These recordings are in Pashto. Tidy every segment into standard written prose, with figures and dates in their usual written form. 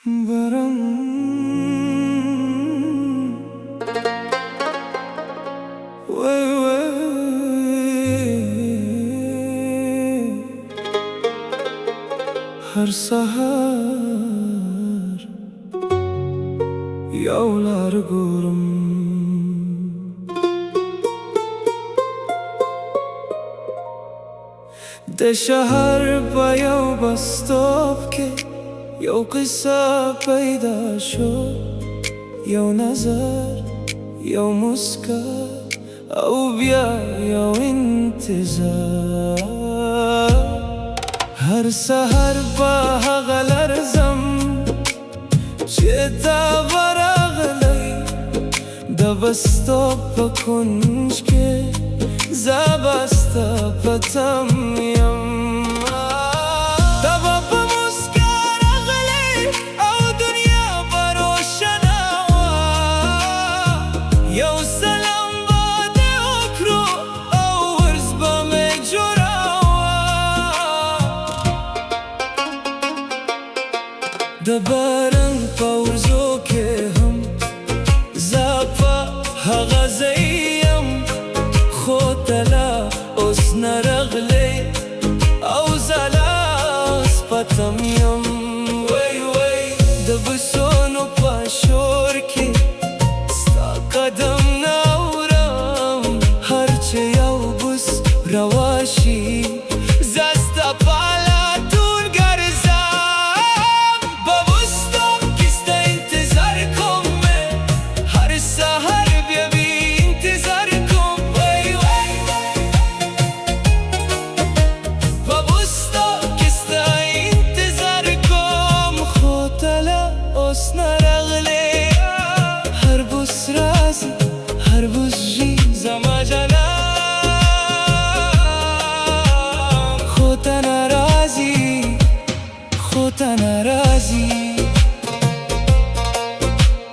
برم وای هر سهر یوlar ګورم د شهر په یو بس سټاپ کې یو قصه پیدا شو، یو نظر، یو مسکا او بیا یو انتظار. هر سحر په هغه لرزم چې تا ورغلی د بس سټاپ په کونج کې زه به ستا په تم یم. د باران په ورځو کې هم زه په هغه ځای یم، خو ته لا اوس نه راغلی او زه لا اوس په تم یم. وای وای د بسونو په شور کې ستا قدم نه اورم، هر چې یو بس رواشي زه ستا په هر بوس رازی هر بوس جی زما جانم، خودت ناراضی خودت ناراضی.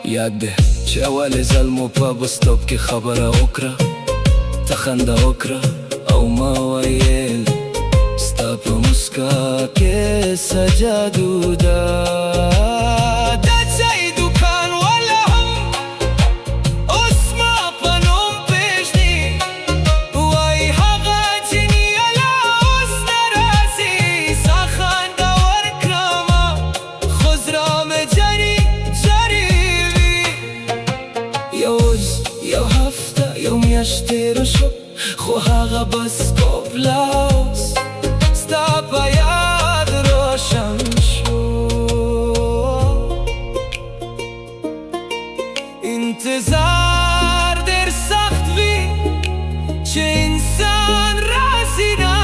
یاد ده چې اول ځل مو په بس سټاپ کې خبره وکړه، ته خندا وکړه او ما ویل ستا په مسکا کې څه جادو ده. یو هفته یو میاشت تېره شو، خو هغه بس سټاپ لا اوس ستا په یاد روشن شو. انتظار ډېر سخت وي چې انسان راضي نه،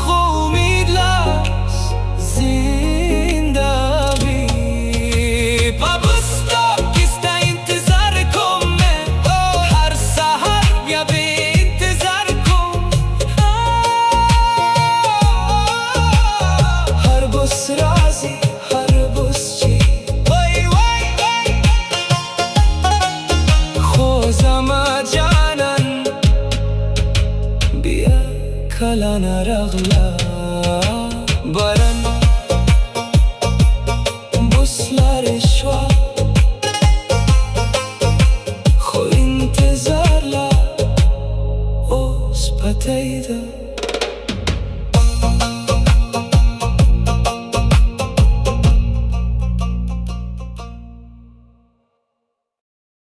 خو امید لا زنده وي. په بس سټاپ کې ستا انتظار کوم، هر سحر بیا به انتظار کوم. هر بس